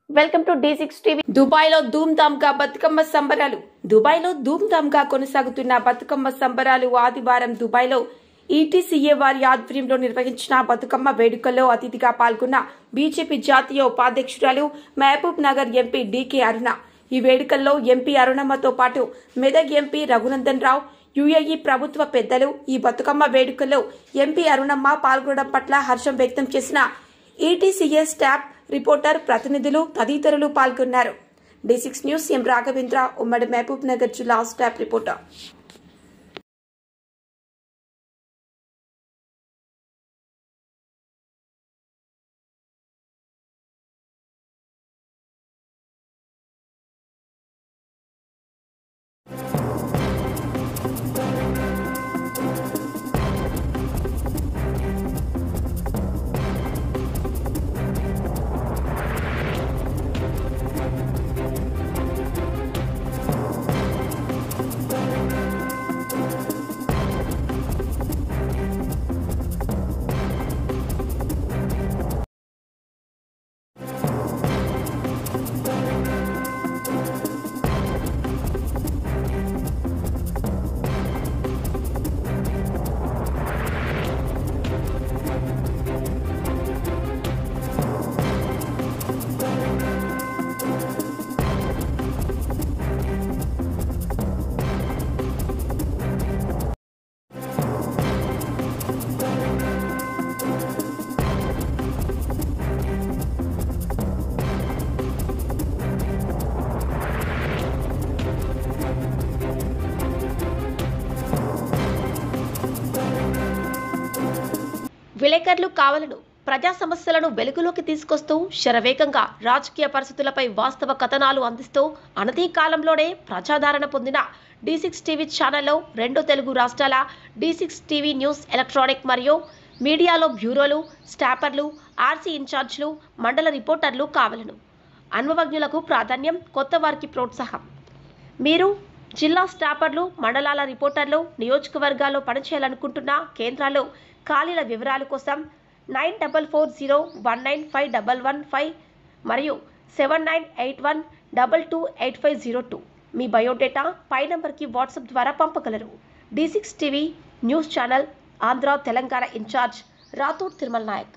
Welcome to D6 TV. దుబాయ్లో ధూమ్ధామ్గా బతుకమ్మ సంబరాలు. దుబాయ్లో ధూమ్ధామ్గా కొనసాగుతున్న బతుకమ్మ సంబరాలు ఆదివారం దుబాయ్లో ETCA వారి ఆధ్వర్యంలో నిర్వహించిన బతుకమ్మ వేడుకల్లో అతిథిగా పాల్గొన్న బీజేపీ జాతీయ ఉపాధ్యక్షురాలు మహబూబ్ నగర్ ఎంపీ DK అరుణ. ఈ వేడుకల్లో ఎంపీ అరుణమ్మతో పాటు మెదక్ ఎంపీ రఘునందన్ రావు, UAE ప్రభుత్వ పెద్దలు ఈ బతుకమ్మ వేడుకల్లో ఎంపీ అరుణమ్మ పాల్గొనడం పట్ల హర్షం వ్యక్తం చేసిన ETCA స్టాఫ్, రిపోర్టర్, ప్రతినిధులు తదితరులు పాల్గొన్నారు. D6 న్యూస్ ఎం రాఘవేంద్ర, ఉమ్మడి మహబూబ్ నగర్ జిల్లా స్టాఫ్ రిపోర్టర్. విలేకరులు కావాలను ప్రజా సమస్యలను వెలుగులోకి తీసుకొస్తూ శరవేగంగా రాజకీయ పరిస్థితులపై వాస్తవ కథనాలు అందిస్తూ అనతి కాలంలోనే ప్రజాదరణ పొందిన D6 టీవీ ఛానల్లో 2 తెలుగు రాష్ట్రాల D6 టీవీ న్యూస్, ఎలక్ట్రానిక్ మరియు మీడియాలో బ్యూరోలు, స్టాపర్లు, RC ఇన్ఛార్జ్లు, మండల రిపోర్టర్లు కావాలను. అనుభవజ్ఞులకు ప్రాధాన్యం, కొత్త వారికి ప్రోత్సాహం. మీరు జిల్లా స్టాపర్లు, మండలాల రిపోర్టర్లు, నియోజకవర్గాల్లో పనిచేయాలనుకుంటున్న కేంద్రాల్లో ఖాళీల వివరాల కోసం 9440195115 మరియు 7981228502 మీ బయోడేటా పై నంబర్కి వాట్సాప్ ద్వారా పంపగలరు. D6 TV news channel Andhra Telangana in charge Rathod Tirumala Naik.